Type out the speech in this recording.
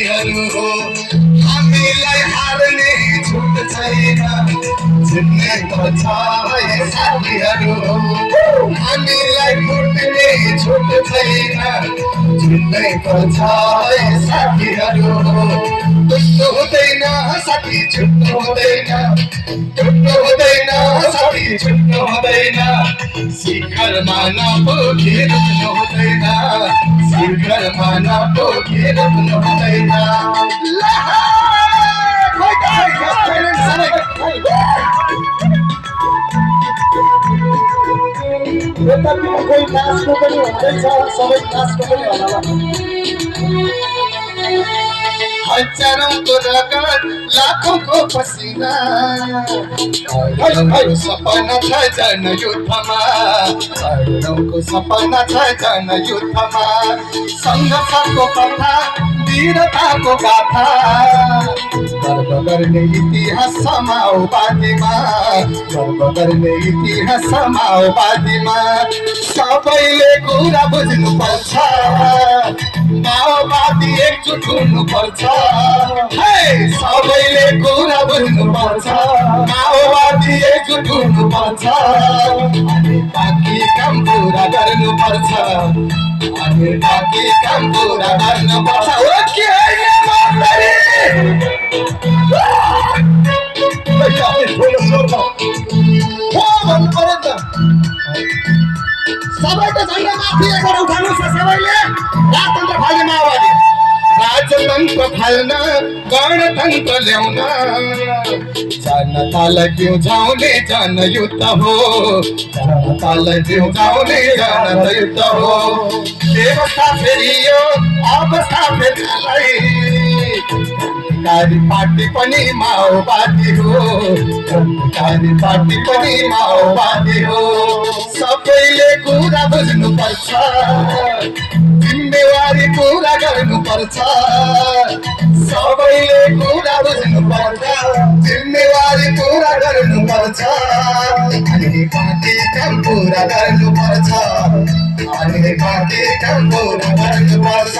साथीहरू हो हामीलाई हार्ने छुट छैन जित्नै पर्छ है साथीहरू हो हामीलाई फुट्ने छुट छैन जित्नै पर्छ है साथीहरू हो टुट्नु हुँदैन साथी छुट्नु हुँदैन टुट्नु हुँदैन साथी छुट्नु हुँदैन शिखरमा नपुगी रुच्नु हुँदैन शिखरमा नपुगी रुच्नु हुँदैन कोही नाच्नु पनि हुँदैछ सबै नाच्नु पनि होला हजारौंको रगत लाखौंको पसिना हजारौंको सपना छ जन युद्धमा हजारौंको सपना छ जन युद्धमा सङ्घर्षको कथा वीरताको गाथा गर्व गर्ने इतिहास माओवादीमा गर्व गर्ने इतिहास माओवादीमा सबैले कुरा बुझ्नुपर्छ माओवादी एकजुट हुनुपर्छ सबैले कुरा बुझ्नुपर्छ माओवादी एकजुट हुनुपर्छ अनि बाँकी काम पुरा गर्नुपर्छ अनि बाँकी काम पुरा गर्नुपर्छ ओके सबैको झन्डा माथि गरेर उठाउनुहोस् न सबैले राजतन्त्र फाल्ने माओवादी राजतन्त्र फाल्न गणतन्त्र ल्याउन जनतालाई बिउझाउने जनयुद्ध हो जनतालाई बिउझाउने जनयुद्ध हो व्यवस्था फेरियो अवस्था फेर्नलाई क्रान्तिकारी पार्टी पनि माओवादी हो क्रान्तिकारी पार्टी पनि माओवादी हो सबैले कुरा बुझ्नुपर्छ जिम्मेवारी पूरा गर्नुपर्छ सबैले कुरा बुझ्नुपर्छ जिम्मेवारी पूरा गर्नुपर्छ अनि बाँकी काम पूरा गर्नुपर्छ अनि बाँकी काम पूरा गर्नुपर्छ